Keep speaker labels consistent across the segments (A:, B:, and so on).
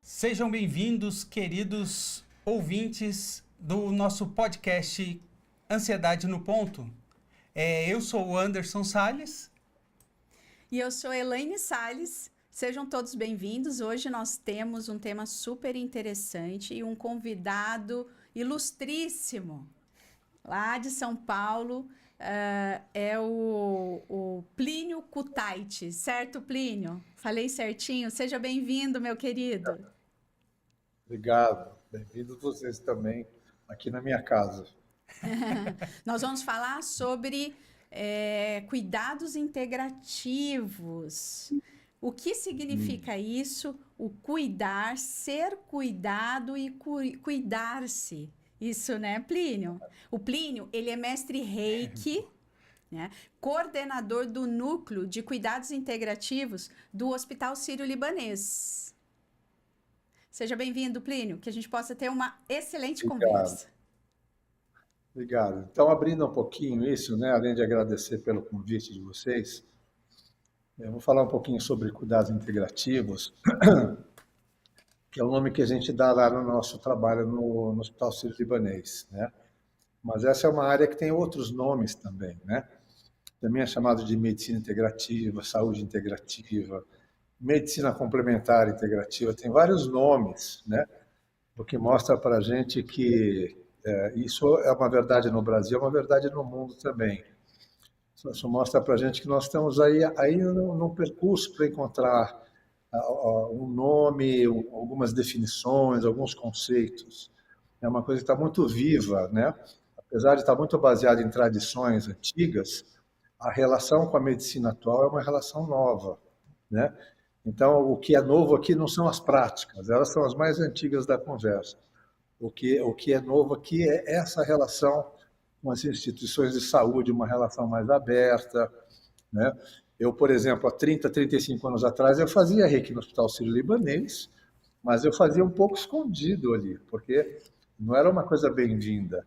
A: Sejam bem-vindos, queridos ouvintes do nosso podcast Ansiedade no Ponto. Eu sou o Anderson Salles.
B: E eu sou Elaine Salles. Sejam todos bem-vindos. Hoje nós temos um tema super interessante e um convidado ilustríssimo lá de São Paulo. É o Plínio Kutaiti, certo, Plínio? Falei certinho? Seja bem-vindo, meu querido.
C: Obrigado. Bem-vindos vocês também aqui na minha casa.
B: Nós vamos falar sobre cuidados integrativos. O que significa isso? O cuidar, ser cuidado e cuidar-se. Isso, né, Plínio? O Plínio, ele é mestre Reiki, né? Coordenador do Núcleo de Cuidados Integrativos do Hospital Sírio-Libanês. Seja bem-vindo, Plínio, que a gente possa ter uma excelente conversa.
C: Obrigado. Então, abrindo um pouquinho isso, né, além de agradecer pelo convite de vocês, eu vou falar um pouquinho sobre cuidados integrativos, que é o nome que a gente dá lá no nosso trabalho no Hospital Sírio-Libanês, né? Mas essa é uma área que tem outros nomes também, né? Também é chamado de medicina integrativa, saúde integrativa, medicina complementar integrativa, tem vários nomes, né? O que mostra para a gente que isso é uma verdade no Brasil, é uma verdade no mundo também. Isso mostra para a gente que nós estamos aí num percurso para encontrar um nome, algumas definições, alguns conceitos. É uma coisa que está muito viva, né? Apesar de estar muito baseada em tradições antigas, a relação com a medicina atual é uma relação nova, né? Então, o que é novo aqui não são as práticas, elas são as mais antigas da conversa. O que é novo aqui é essa relação com as instituições de saúde, uma relação mais aberta, né? Eu, por exemplo, há 30, 35 anos atrás, eu fazia reiki no Hospital Sírio-Libanês, mas eu fazia um pouco escondido ali, porque não era uma coisa bem-vinda.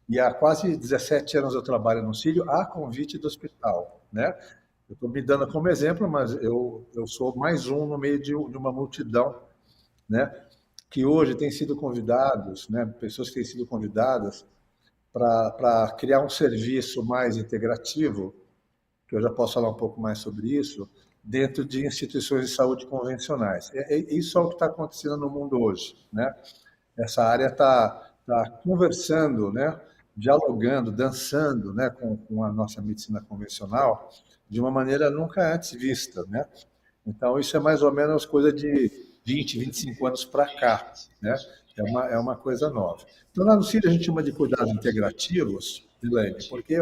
C: E há quase 17 anos eu trabalho no Sírio a convite do hospital, né? Eu estou me dando como exemplo, mas eu sou mais um no meio de uma multidão, né? Que hoje tem sido convidados, né? Pessoas que têm sido convidadas para criar um serviço mais integrativo, que eu já posso falar um pouco mais sobre isso, dentro de instituições de saúde convencionais. Isso é o que está acontecendo no mundo hoje, né? Essa área está conversando, né? Dialogando, dançando, né? Com a nossa medicina convencional de uma maneira nunca antes vista, né? Então, isso é mais ou menos coisa de 20, 25 anos para cá, né? É uma coisa nova. Então, lá no Círio, a gente chama de cuidados integrativos, Elaine, porque,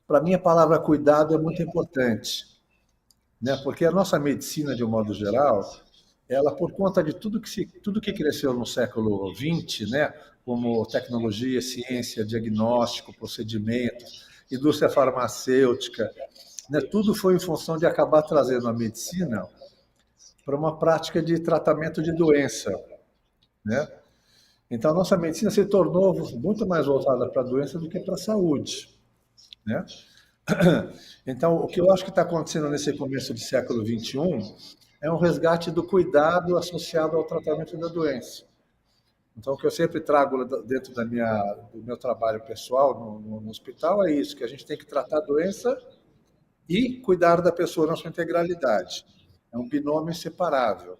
C: para mim, a palavra cuidado é muito importante, né? Porque a nossa medicina, de um modo geral, ela, por conta de tudo que cresceu no século XX, né? Como tecnologia, ciência, diagnóstico, procedimento, indústria farmacêutica, né? Tudo foi em função de acabar trazendo a medicina para uma prática de tratamento de doença, né? Então, a nossa medicina se tornou muito mais voltada para a doença do que para a saúde, né? Então, o que eu acho que está acontecendo nesse começo de século XXI é um resgate do cuidado associado ao tratamento da doença. Então, o que eu sempre trago dentro do meu trabalho pessoal no hospital é isso, que a gente tem que tratar a doença e cuidar da pessoa na sua integralidade. É um binômio inseparável.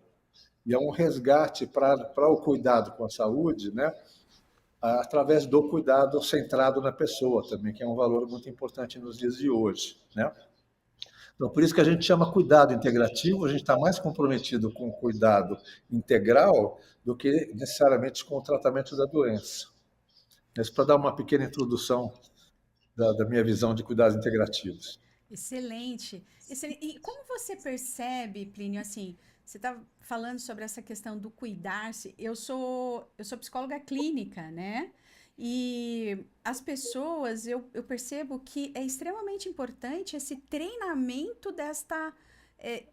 C: E é um resgate para o cuidado com a saúde, né? Através do cuidado centrado na pessoa também, que é um valor muito importante nos dias de hoje, né? Então, por isso que a gente chama cuidado integrativo, a gente está mais comprometido com o cuidado integral do que necessariamente com o tratamento da doença. Isso para dar uma pequena introdução da minha visão de cuidados integrativos.
B: Excelente. Excelente. E como você percebe, Plínio, assim, você está falando sobre essa questão do cuidar-se. Eu sou psicóloga clínica, né? E as pessoas, eu percebo que é extremamente importante esse treinamento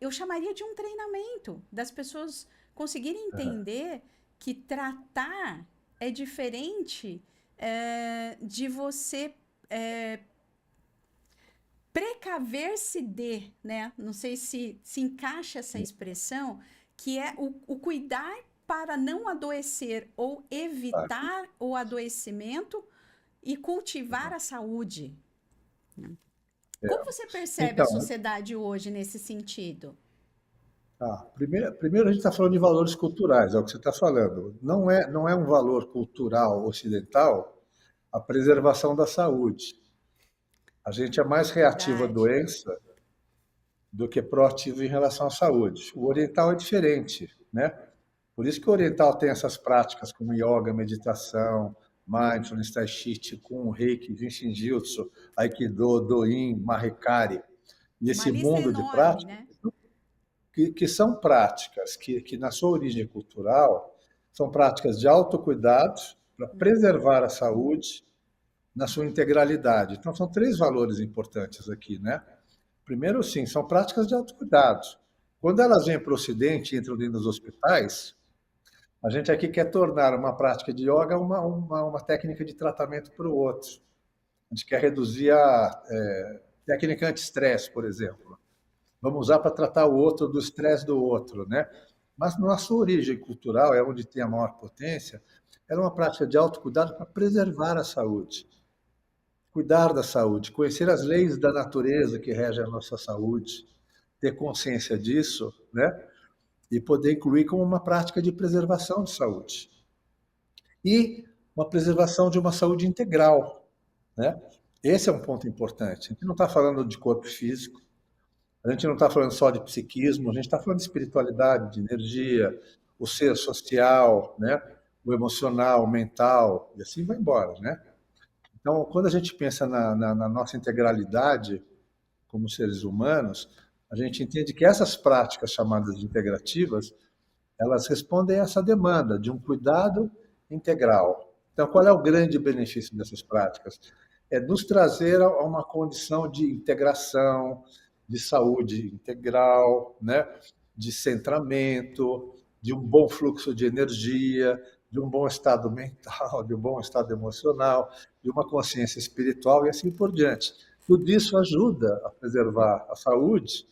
B: eu chamaria de um treinamento, das pessoas conseguirem entender que tratar é diferente de você precaver-se de, né? Não sei se encaixa essa expressão, que é o cuidar para não adoecer ou evitar o adoecimento e cultivar a saúde. Como você percebe a
C: Então,
B: sociedade hoje nesse sentido?
C: primeiro a gente está falando de valores culturais, é o que você está falando. Não é um valor cultural ocidental a preservação da saúde. A gente é mais reativo à
B: Verdade.
C: doença do que proativo em relação à saúde. O oriental é diferente, né? Por isso que o oriental tem essas práticas como yoga, meditação, mindfulness, tai chi, qigong, reiki, jinshin jutsu, aikido, doin, mahikari. E
B: Uma
C: esse
B: lista
C: mundo de
B: enorme,
C: práticas
B: né?
C: que são práticas que, na sua origem cultural, são práticas de autocuidado para preservar a saúde na sua integralidade. Então, são três valores importantes aqui, né? Primeiro, sim, são práticas de autocuidado. Quando elas vêm para o Ocidente e entram dentro dos hospitais, a gente aqui quer tornar uma prática de yoga uma técnica de tratamento para o outro. A gente quer reduzir a técnica anti-estresse, por exemplo. Vamos usar para tratar o outro do estresse do outro, né? Mas na sua origem cultural, é onde tem a maior potência, era uma prática de autocuidado para preservar a saúde, cuidar da saúde, conhecer as leis da natureza que regem a nossa saúde, ter consciência disso, né? E poder incluir como uma prática de preservação de saúde. E uma preservação de uma saúde integral, né? Esse é um ponto importante. A gente não está falando de corpo físico, a gente não está falando só de psiquismo, a gente está falando de espiritualidade, de energia, o ser social, né? O emocional, o mental, e assim vai embora, né? Então, quando a gente pensa na nossa integralidade como seres humanos, a gente entende que essas práticas chamadas de integrativas, elas respondem a essa demanda de um cuidado integral. Então, qual é o grande benefício dessas práticas? É nos trazer a uma condição de integração, de saúde integral, né? De centramento, de um bom fluxo de energia, de um bom estado mental, de um bom estado emocional, de uma consciência espiritual e assim por diante. Tudo isso ajuda a preservar a saúde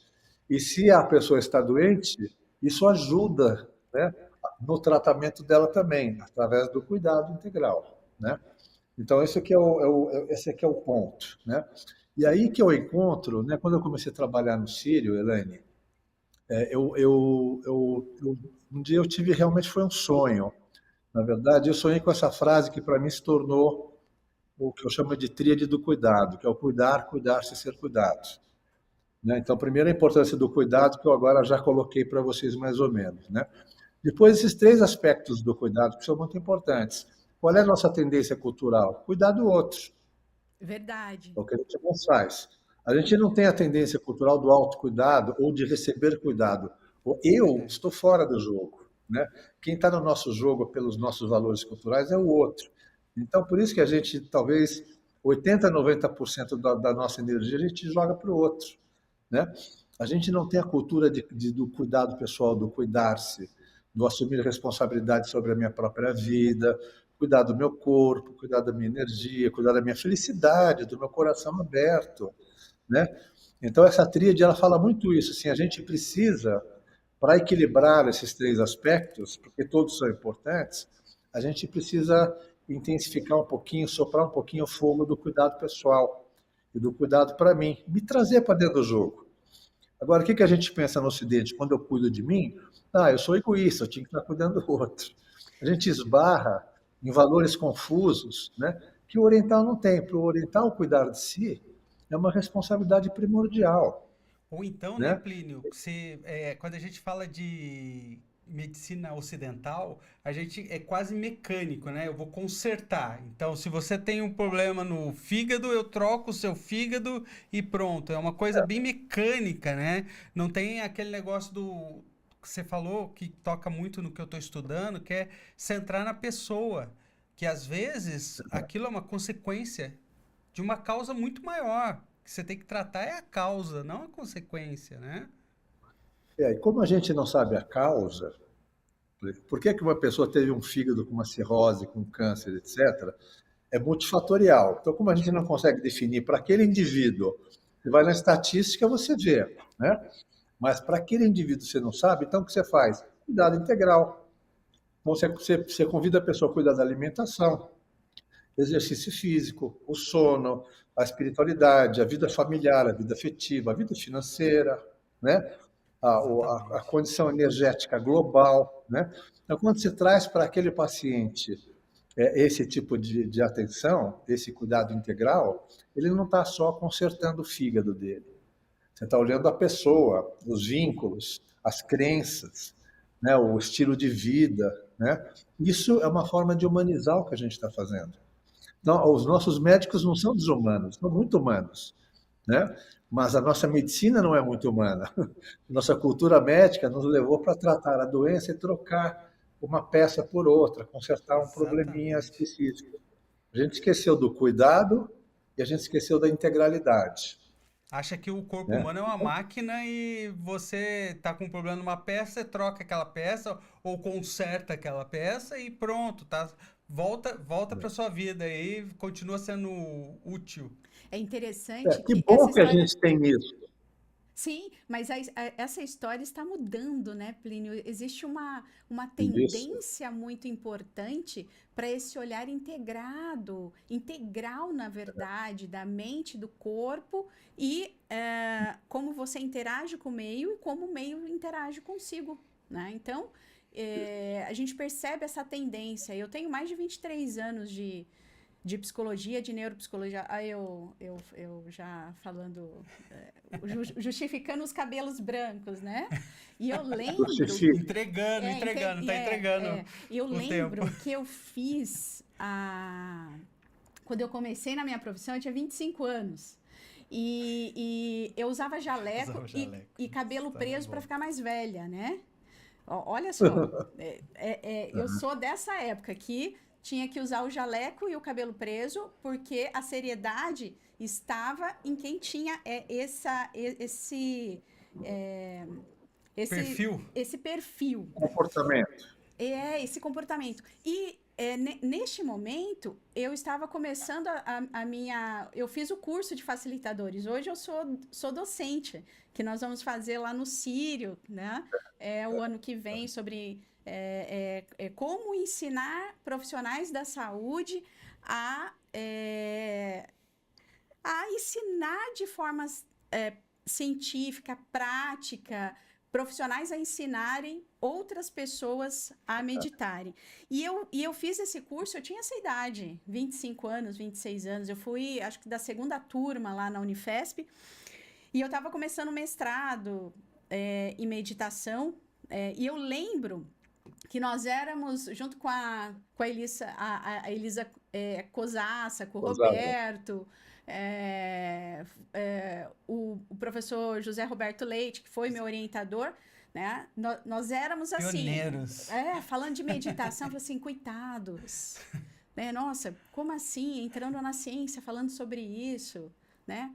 C: e se a pessoa está doente, isso ajuda, né, no tratamento dela também, através do cuidado integral, né? Então, esse aqui é o ponto, né? E aí que eu encontro, né, quando eu comecei a trabalhar no Sírio, Elaine, um dia eu tive, realmente foi um sonho. Na verdade, eu sonhei com essa frase que para mim se tornou o que eu chamo de tríade do cuidado, que é o cuidar, cuidar-se e ser cuidado. Né? Então, primeiro a importância do cuidado, que eu agora já coloquei para vocês mais ou menos. Né? Depois, esses três aspectos do cuidado que são muito importantes. Qual é a nossa tendência cultural? Cuidar do outro.
B: Verdade.
C: É o que a gente mais faz. A gente não tem a tendência cultural do autocuidado ou de receber cuidado. Eu estou fora do jogo. Né? Quem está no nosso jogo pelos nossos valores culturais é o outro. Então, por isso que a gente, talvez, 80%, 90% da nossa energia a gente joga para o outro. Né? A gente não tem a cultura do cuidado pessoal, do cuidar-se, do assumir responsabilidade sobre a minha própria vida, cuidar do meu corpo, cuidar da minha energia, cuidar da minha felicidade, do meu coração aberto, né? Então essa tríade ela fala muito isso, assim, a gente precisa para equilibrar esses três aspectos, porque todos são importantes, a gente precisa intensificar um pouquinho, soprar um pouquinho o fogo do cuidado pessoal e do cuidado para mim, me trazer para dentro do jogo. Agora, o que a gente pensa no Ocidente? Quando eu cuido de mim, eu sou egoísta, eu tinha que estar cuidando do outro. A gente esbarra em valores confusos, né, que o oriental não tem. Para o oriental, cuidar de si é uma responsabilidade primordial.
A: Ou então, né,
C: Né?
A: Plínio, quando a gente fala de medicina ocidental, a gente é quase mecânico, né? Eu vou consertar. Então, se você tem um problema no fígado, eu troco o seu fígado e pronto. É uma coisa bem mecânica, né? Não tem aquele negócio do que você falou, que toca muito no que eu estou estudando, que é centrar na pessoa. Que às vezes aquilo é uma consequência de uma causa muito maior. Que você tem que tratar é a causa, não a consequência, né?
C: E como a gente não sabe a causa, por que uma pessoa teve um fígado com uma cirrose, com câncer, etc., é multifatorial. Então, como a gente não consegue definir para aquele indivíduo, você vai na estatística, você vê, né? Mas para aquele indivíduo você não sabe, então o que você faz? cuidado integral. Então, você convida a pessoa a cuidar da alimentação, exercício físico, o sono, a espiritualidade, a vida familiar, a vida afetiva, a vida financeira, né? A
A: Exatamente.
C: condição energética global, né? Então, quando você traz para aquele paciente esse tipo de atenção, esse cuidado integral, ele não está só consertando o fígado dele. Você está olhando a pessoa, os vínculos, as crenças, né? O estilo de vida, né? Isso é uma forma de humanizar o que a gente está fazendo. Não, os nossos médicos não são desumanos, são muito humanos, né? Mas a nossa medicina não é muito humana. Nossa cultura médica nos levou para tratar a doença e trocar uma peça por outra, consertar um probleminha
A: Exatamente.
C: específico. A gente esqueceu do cuidado e a gente esqueceu da integralidade,
A: Acha que o corpo
C: né?
A: humano é uma máquina e você tá com um problema numa peça, você troca aquela peça ou conserta aquela peça e pronto, tá? Volta para sua vida aí, continua sendo útil.
B: É interessante
C: Que
B: que essa
C: bom que a
B: história.
C: gente tem isso.
B: Sim, mas essa história está mudando, né, Plínio? Existe uma
C: Isso.
B: tendência muito importante para esse olhar integrado, integral, na verdade, da mente, do corpo e como você interage com o meio e como o meio interage consigo, né? Então, a gente percebe essa tendência. Eu tenho mais de 23 anos de psicologia, de neuropsicologia. Aí eu já falando, justificando os cabelos brancos, né? E eu lembro,
C: Justifique.
A: Entregando, tá entregando
B: eu
A: o tempo.
B: lembro que eu fiz quando eu comecei na minha profissão, eu tinha 25 anos. E eu usava jaleco
A: Usava jaleco.
B: e cabelo
A: História
B: preso para
A: boa.
B: ficar mais velha, né? Olha só, eu sou dessa época que tinha que usar o jaleco e o cabelo preso, porque a seriedade estava em quem tinha é, esse,
A: Perfil?
B: esse perfil,
C: Comportamento.
B: esse comportamento. E neste momento, eu estava começando a minha. Eu fiz o curso de facilitadores. Hoje eu sou docente, que nós vamos fazer lá no Sírio, né? O ano que vem, sobre como ensinar profissionais da saúde a, a ensinar de forma científica, prática, profissionais a ensinarem outras pessoas a meditarem. E eu fiz esse curso, eu tinha essa idade, 25 anos, 26 anos. Eu fui, acho que da segunda turma lá na Unifesp, e eu estava começando o mestrado em meditação, e eu lembro que nós éramos, junto com a Elisa, a Elisa Cosassa, com o
C: Ousada.
B: Roberto, o professor José Roberto Leite, que foi meu orientador, né? Nós éramos assim,
A: Pioneiros.
B: falando de meditação, eu falei assim, coitados, né? Nossa, como assim? Entrando na ciência, falando sobre isso, né?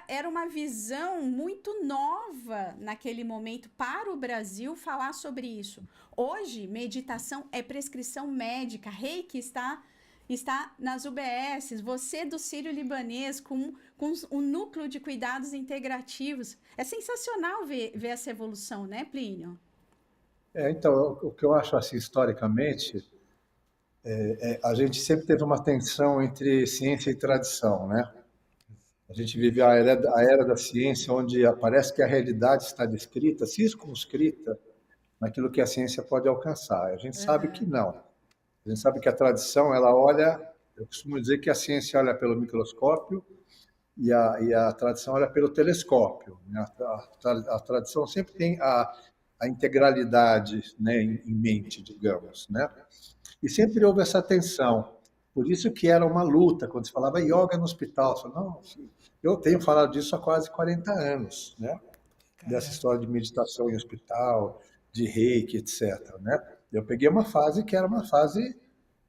B: Era uma visão muito nova naquele momento para o Brasil falar sobre isso. Hoje, meditação é prescrição médica. Reiki está nas UBSs. Você do Sírio-Libanês com um núcleo de cuidados integrativos. É sensacional ver essa evolução, né, Plínio?
C: Então, o que eu acho assim, historicamente, a gente sempre teve uma tensão entre ciência e tradição, né? A gente vive a era da ciência, onde parece que a realidade está descrita, circunscrita naquilo que a ciência pode alcançar. A gente sabe que
B: Uhum.
C: não. A gente sabe que a tradição, ela olha, eu costumo dizer que a ciência olha pelo microscópio e a tradição olha pelo telescópio, né? A tradição sempre tem a integralidade, né, em mente, digamos, né? E sempre houve essa tensão. Por isso que era uma luta, quando se falava yoga no hospital. Você fala, não, eu tenho falado disso há quase 40 anos, né? Dessa
A: Caraca.
C: história de meditação em hospital, de reiki, etc. Né? Eu peguei uma fase que era uma fase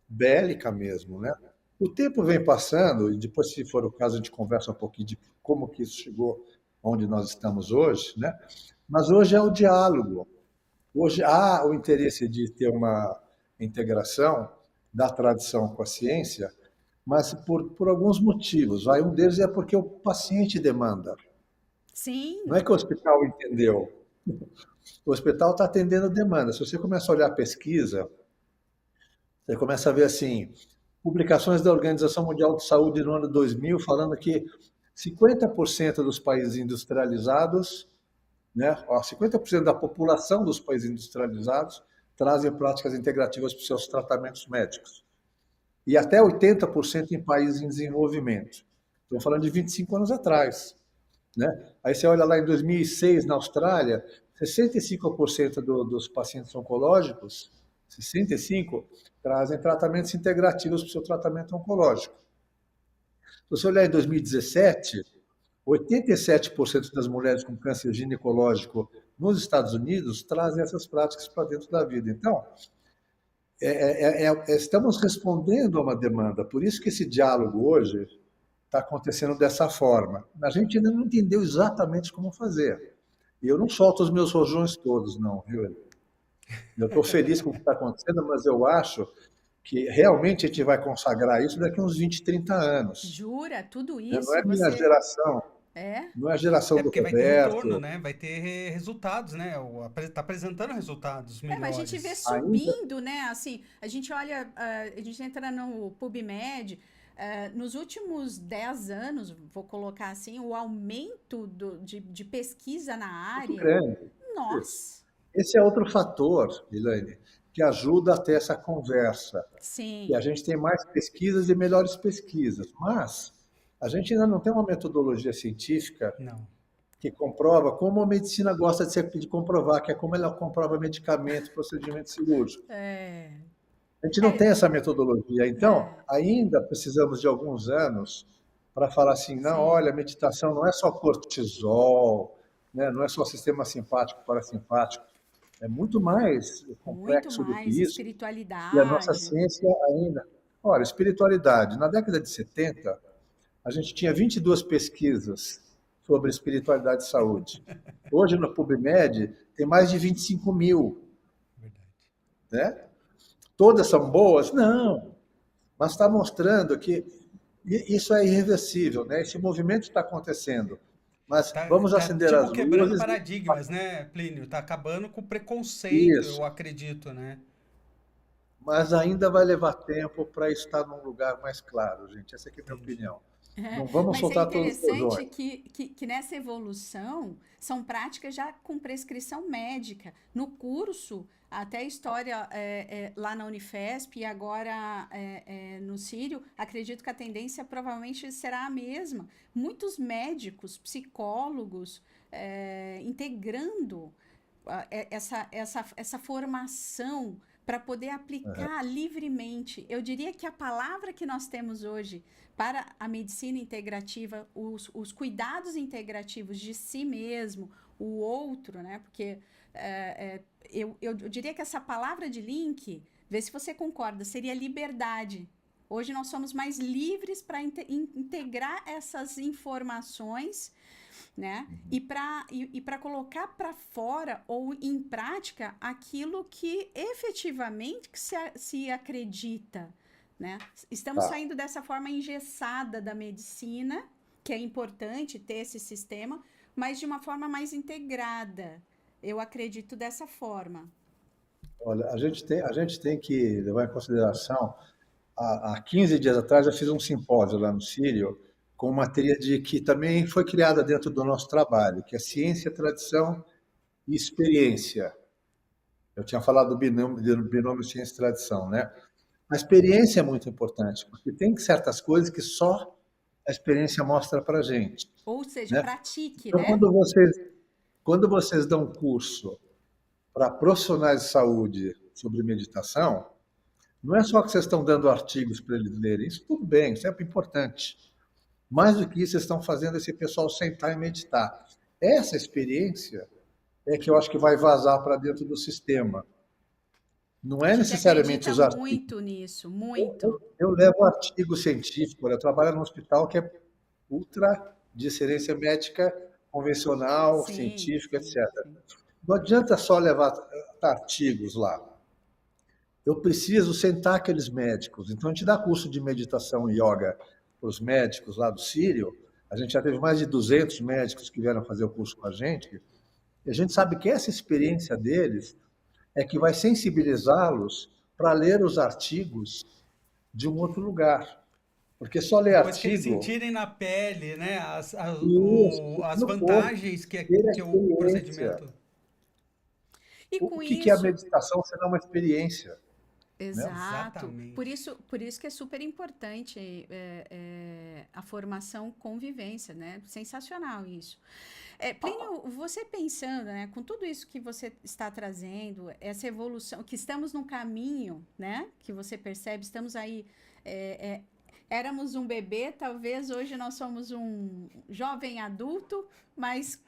C: bélica mesmo, né? O tempo vem passando, e depois, se for o caso, a gente conversa um pouquinho de como que isso chegou onde nós estamos hoje, né? Mas hoje é o diálogo. Hoje há o interesse de ter uma integração da tradição com a ciência, mas por alguns motivos. Um deles é porque o paciente demanda. Não é
B: Sim,
C: que o hospital entendeu. o hospital está atendendo demanda. Se você começa a olhar a pesquisa, você começa a ver assim, publicações da Organização Mundial de Saúde no ano 2000 falando que 50% dos países industrializados, né, 50% da população dos países industrializados trazem práticas integrativas para os seus tratamentos médicos. E até 80% em países em desenvolvimento. Estou falando de 25 anos atrás. Né? Aí você olha lá em 2006, na Austrália, 65% dos pacientes oncológicos, 65%, trazem tratamentos integrativos para o seu tratamento oncológico. Se você olhar em 2017, 87% das mulheres com câncer ginecológico nos Estados Unidos trazem essas práticas para dentro da vida. Então, estamos respondendo a uma demanda. Por isso que esse diálogo hoje está acontecendo dessa forma. A gente ainda não entendeu exatamente como fazer. E eu não solto os meus rojões todos, não, viu? Eu estou feliz com o que está acontecendo, mas eu acho que realmente a gente vai consagrar isso daqui a uns 20, 30 anos.
B: Jura? Tudo isso?
C: Não é minha geração. Não é a geração do
A: porque
C: Roberto.
A: Vai ter retorno, né? Vai ter resultados, né? Está apresentando resultados melhores.
B: Mas a gente vê subindo, né? Assim, a gente olha, a gente entra no PubMed, nos últimos 10 anos, vou colocar assim, o aumento de pesquisa na área.
C: Muito grande.
B: Nossa!
C: Esse é outro fator, Elaine, que ajuda a ter essa conversa.
B: Sim.
C: E a gente tem mais pesquisas e melhores pesquisas, mas a gente ainda não tem uma metodologia científica que comprova como a medicina gosta de comprovar, que é como ela comprova medicamento, procedimento cirúrgico. A gente não tem essa metodologia. Então, ainda precisamos de alguns anos para falar assim, não, olha, a meditação não é só cortisol, né? Não é só sistema simpático, parasimpático. É muito mais complexo do que isso.
B: Espiritualidade.
C: E a nossa ciência ainda... Olha, espiritualidade. Na década de 70, a gente tinha 22 pesquisas sobre espiritualidade e saúde. Hoje, no PubMed, tem mais de 25 mil. Né? Todas são boas? Não. Mas está mostrando que isso é irreversível, né? Esse movimento está acontecendo. Mas vamos acender as luzes.
A: Quebrando paradigmas, né, Plínio? Está acabando com o preconceito, eu acredito, né?
C: Mas ainda vai levar tempo para estar num lugar mais claro, gente. Essa aqui é a minha opinião. Não vamos soltar todos os rojões.
B: Mas é interessante que nessa evolução são práticas já com prescrição médica. No curso, até a história lá na Unifesp e agora no Sírio, acredito que a tendência provavelmente será a mesma. Muitos médicos, psicólogos, integrando essa formação para poder aplicar livremente. Eu diria que a palavra que nós temos hoje para a medicina integrativa, os cuidados integrativos de si mesmo, o outro, né? Porque eu diria que essa palavra de link, vê se você concorda, seria liberdade. Hoje nós somos mais livres para integrar essas informações, né? E para colocar para fora ou em prática aquilo que efetivamente se acredita, né? Estamos saindo dessa forma engessada da medicina, que é importante ter esse sistema, mas de uma forma mais integrada. Eu acredito dessa forma.
C: Olha, a gente tem que levar em consideração, há 15 dias atrás eu fiz um simpósio lá no Sírio, com uma tríade que também foi criada dentro do nosso trabalho, que é ciência, tradição e experiência. Eu tinha falado do binômio ciência e tradição, né? A experiência é muito importante, porque tem certas coisas que só a experiência mostra para a gente.
B: Ou seja,
C: né?
B: pratique,
C: então,
B: né?
C: Quando vocês dão curso para profissionais de saúde sobre meditação, não é só que vocês estão dando artigos para eles lerem, isso tudo bem, isso é importante. Mais do que isso, vocês estão fazendo esse pessoal sentar e meditar. Essa experiência é que eu acho que vai vazar para dentro do sistema. Não é necessariamente os artigos.
B: Muito nisso, muito.
C: Eu levo artigo científico, eu trabalho num hospital que é ultra de excelência médica convencional, científica, etc. Não adianta só levar artigos lá. Eu preciso sentar aqueles médicos. Então, a gente dá curso de meditação e yoga para os médicos lá do Sírio. A gente já teve mais de 200 médicos que vieram fazer o curso com a gente. E a gente sabe que essa experiência deles é que vai sensibilizá-los para ler os artigos de um outro lugar. Porque só ler
A: Depois que eles
C: artigo,
A: sentirem na pele, né,
C: isso,
A: as
C: no corpo,
A: vantagens
C: ter a
A: que o
C: experiência.
A: procedimento.
B: E
C: O
B: com
C: que é a
B: isso,
C: meditação senão uma experiência, né?
B: exato.
A: Exatamente.
B: Por isso que é super importante a formação com vivência, né? Sensacional isso. Plínio, você pensando, né, com tudo isso que você está trazendo, essa evolução, que estamos num caminho, né? Que você percebe, estamos aí. Éramos um bebê, talvez hoje nós somos um jovem adulto, mas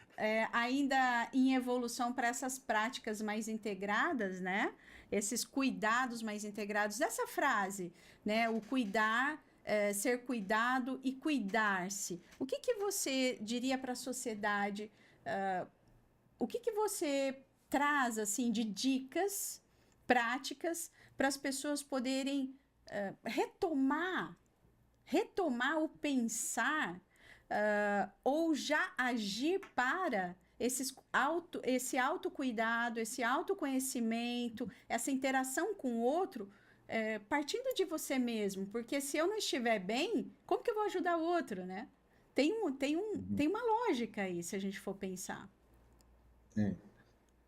B: ainda em evolução para essas práticas mais integradas, né? Esses cuidados mais integrados. Essa frase, né? O cuidar, ser cuidado e cuidar-se. O que que você diria para a sociedade? O que que você traz assim de dicas práticas para as pessoas poderem retomar o pensar ou já agir para esse autocuidado, esse autoconhecimento, essa interação com o outro, partindo de você mesmo, porque se eu não estiver bem, como que eu vou ajudar o outro, né? Tem uma lógica aí, se a gente for pensar.
C: Sim.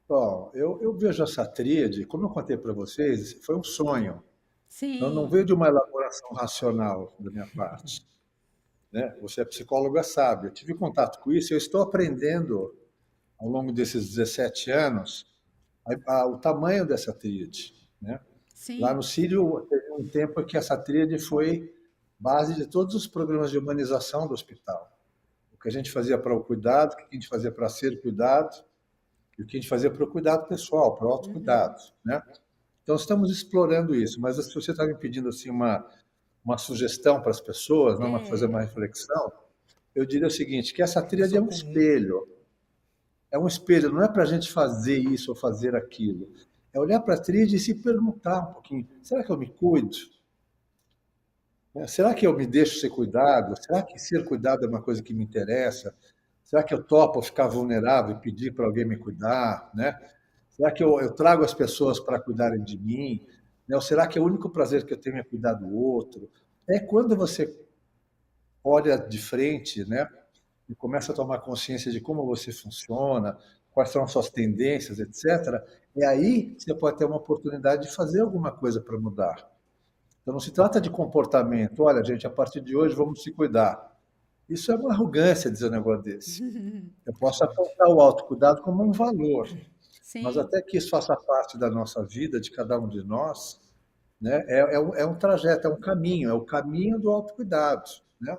C: Bom, eu vejo essa tríade, como eu contei para vocês, foi um sonho. Não
B: Sim,
C: veio de uma elaboração racional da minha parte, né? Você é psicóloga, sabe. Eu tive contato com isso, eu estou aprendendo ao longo desses 17 anos o tamanho dessa tríade, né? Lá no
B: sim.
C: Sírio, teve um tempo que essa tríade foi base de todos os programas de humanização do hospital. O que a gente fazia para o cuidado, o que a gente fazia para ser cuidado, e o que a gente fazia para o cuidado pessoal, para o
B: Uhum.
C: autocuidado, né? Então, estamos explorando isso, mas se você está me pedindo assim, uma sugestão para as pessoas, não, fazer uma
B: É,
C: reflexão, eu diria o seguinte, que essa tríade é
A: Pessoa
C: um
A: comum.
C: espelho. É um espelho, não é para a gente fazer isso ou fazer aquilo. É olhar para a tríade e se perguntar um pouquinho, será que eu me cuido? Né? Será que eu me deixo ser cuidado? Será que ser cuidado é uma coisa que me interessa? Será que eu topo ficar vulnerável e pedir para alguém me cuidar? Né? Será que eu trago as pessoas para cuidarem de mim? Né? Ou será que é o único prazer que eu tenho é cuidar do outro? É quando você olha de frente, né? E começa a tomar consciência de como você funciona, quais são as suas tendências, etc. E aí você pode ter uma oportunidade de fazer alguma coisa para mudar. Então não se trata de comportamento. Olha, gente, a partir de hoje vamos se cuidar. Isso é uma arrogância dizer um negócio desse. Eu posso apontar o autocuidado como um valor, mas
B: sim.
C: até que isso faça parte da nossa vida, de cada um de nós, né, é um trajeto, é um caminho, é o caminho do autocuidado, né?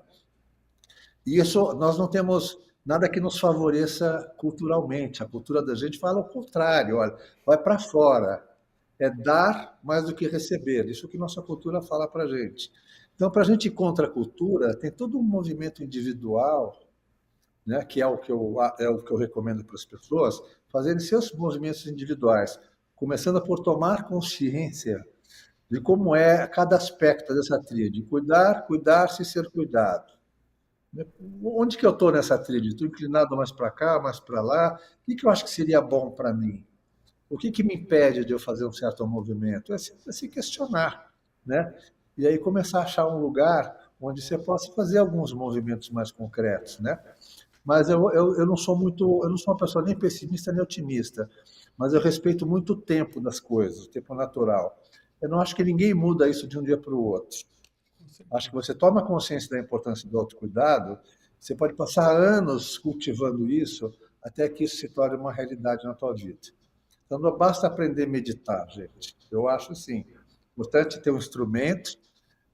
C: E isso nós não temos nada que nos favoreça culturalmente. A cultura da gente fala o contrário, olha, vai para fora, é dar mais do que receber. Isso que nossa cultura fala para a gente. Então, para a gente ir contra a cultura, tem todo um movimento individual, né, que é o que eu recomendo para as pessoas, fazerem seus movimentos individuais, começando por tomar consciência de como é cada aspecto dessa tríade. Cuidar, cuidar-se e ser cuidado. Onde que eu estou nessa trilha? Estou inclinado mais para cá, mais para lá? O que eu acho que seria bom para mim? O que me impede de eu fazer um certo movimento? É se questionar, né? E aí começar a achar um lugar onde você possa fazer alguns movimentos mais concretos, né? Mas eu não sou muito, eu não sou uma pessoa nem pessimista nem otimista, mas eu respeito muito o tempo das coisas, o tempo natural. Eu não acho que ninguém muda isso de um dia para o outro.
A: Com
C: Acho que
A: certeza.
C: você toma consciência da importância do autocuidado, você pode passar anos cultivando isso até que isso se torne uma realidade na tua vida. Então não basta aprender a meditar, gente. Eu acho assim, importante ter um instrumento,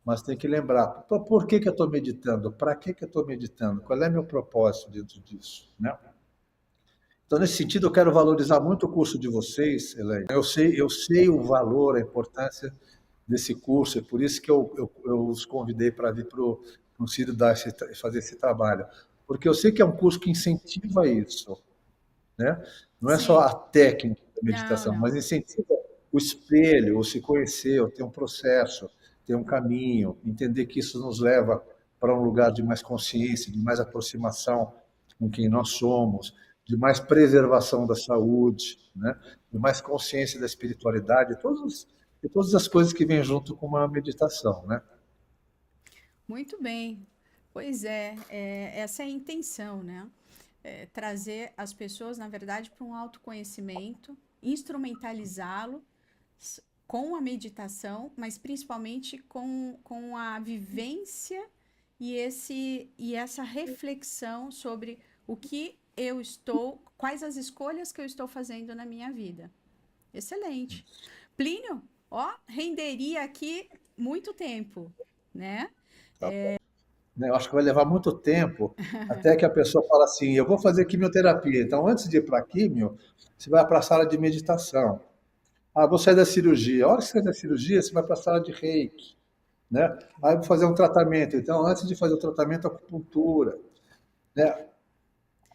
C: mas tem que lembrar, por que que eu estou meditando? Para que que eu estou meditando? Qual é meu propósito dentro disso, né? Então, nesse sentido, eu quero valorizar muito o curso de vocês, Elaine. Eu sei o valor, a importância desse curso, é por isso que eu os convidei para vir para o Círio fazer esse trabalho. Porque eu sei que é um curso que incentiva isso, né? Não é só
B: Sim.
C: a técnica da
B: Não,
C: meditação,
B: não.
C: mas incentiva o espelho, o se conhecer, o ter um processo, ter um caminho, entender que isso nos leva para um lugar de mais consciência, de mais aproximação com quem nós somos, de mais preservação da saúde, né? De mais consciência da espiritualidade, e todas as coisas que vêm junto com uma meditação, né?
B: Muito bem. Pois é, essa é a intenção, né? Trazer as pessoas, na verdade, para um autoconhecimento, instrumentalizá-lo com a meditação, mas principalmente com a vivência e essa reflexão sobre o que eu estou, quais as escolhas que eu estou fazendo na minha vida. Excelente. Plínio, ó, renderia aqui muito tempo, né?
C: Tá bom. Né, eu acho que vai levar muito tempo até que a pessoa fala assim, eu vou fazer quimioterapia. Então, antes de ir para a quimio, você vai para a sala de meditação. Ah, vou sair da cirurgia. A hora que você sair da cirurgia, você vai para a sala de reiki, né? Aí vou fazer um tratamento. Então, antes de fazer o tratamento, acupuntura, né?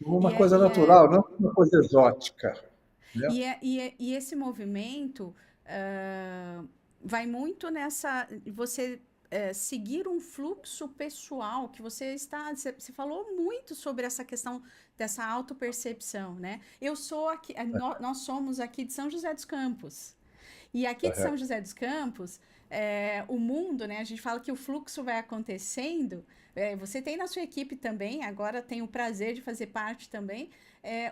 B: E,
C: Uma
B: é,
C: coisa
B: e, é,
C: natural, não uma coisa exótica, né?
B: e esse movimento vai muito nessa. Você seguir um fluxo pessoal que você está. Você falou muito sobre essa questão dessa autopercepção, né? Eu sou aqui, nós somos aqui de São José dos Campos. E aqui de São
C: Correto.
B: José dos Campos, o mundo, né? A gente fala que o fluxo vai acontecendo. Você tem na sua equipe também, agora tem o prazer de fazer parte também,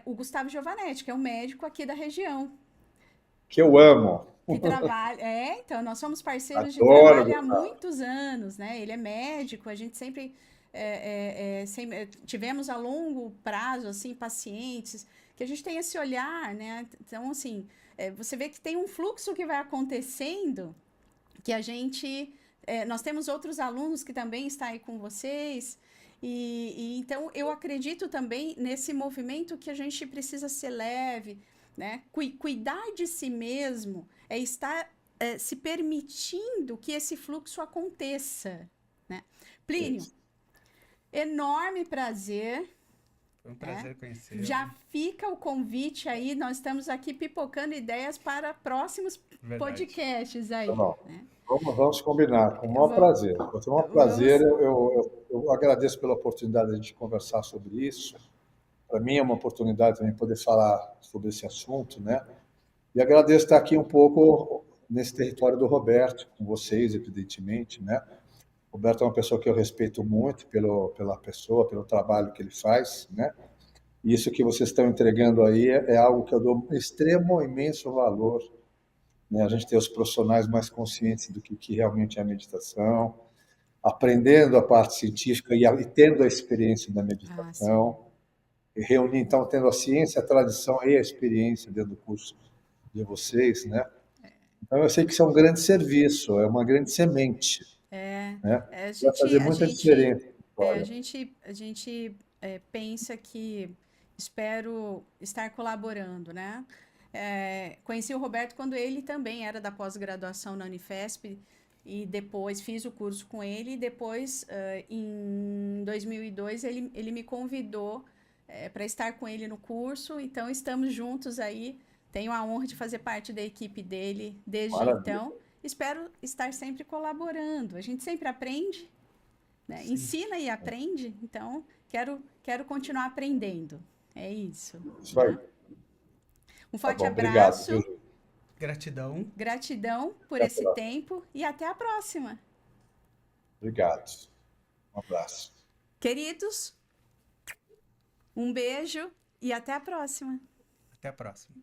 B: o Gustavo Giovanetti, que é um médico aqui da região,
C: Que eu amo.
B: que trabalha. Então, nós somos parceiros de
C: Adoro,
B: trabalho há
C: Gustavo.
B: muitos anos, né? Ele é médico, a gente sempre, tivemos a longo prazo, assim, pacientes, que a gente tem esse olhar, né? Então, assim, você vê que tem um fluxo que vai acontecendo, que a gente. Nós temos outros alunos que também estão aí com vocês. Então eu acredito também nesse movimento que a gente precisa ser leve, né? Cuidar de si mesmo é estar se permitindo que esse fluxo aconteça, né? Plínio,
C: Isso.
B: enorme prazer,
A: Foi um
B: né?
A: prazer conhecê-lo.
B: Já fica o convite aí, nós estamos aqui pipocando ideias para próximos
A: Verdade.
B: podcasts
C: Tá
B: aí,
C: bom.
B: né?
C: Vamos combinar, com o maior
B: Vamos,
C: prazer. Com o maior prazer,
B: vamos.
C: eu agradeço pela oportunidade de a gente conversar sobre isso. Para mim é uma oportunidade também poder falar sobre esse assunto, né? E agradeço estar aqui um pouco nesse território do Roberto, com vocês, evidentemente, né? O Roberto é uma pessoa que eu respeito muito pela pessoa, pelo trabalho que ele faz, né? E isso que vocês estão entregando aí é algo que eu dou extremo, imenso valor, né? A gente ter os profissionais mais conscientes do que realmente é a meditação, aprendendo a parte científica e tendo a experiência da
B: Ah, sim.
C: meditação, e reunir, então, tendo a ciência, a tradição e a experiência dentro do curso de vocês, né? Então, eu sei que isso é um grande serviço, é uma grande semente,
B: É,
C: né?
B: a
C: Vai
B: gente,
C: fazer
B: a
C: muita
B: gente,
C: diferença.
B: a
C: Olha,
B: gente, a gente pensa que espero estar colaborando, né? Conheci o Roberto quando ele também era da pós-graduação na Unifesp e depois fiz o curso com ele e depois, em 2002, ele me convidou para estar com ele no curso, então estamos juntos aí. Tenho a honra de fazer parte da equipe dele desde então.
C: maravilha.
B: Espero estar sempre colaborando. A gente sempre aprende, né?
A: Sim.
B: Ensina e aprende, então quero continuar aprendendo. É isso,
C: Isso aí.
B: né? Um
C: Tá
B: forte
C: bom, obrigado,
B: abraço,
C: viu?
A: Gratidão.
B: gratidão por
C: Até a
B: esse
C: próxima.
B: tempo e até a próxima.
C: Obrigado. Um abraço.
B: Queridos, um beijo e até a próxima.
A: Até a próxima.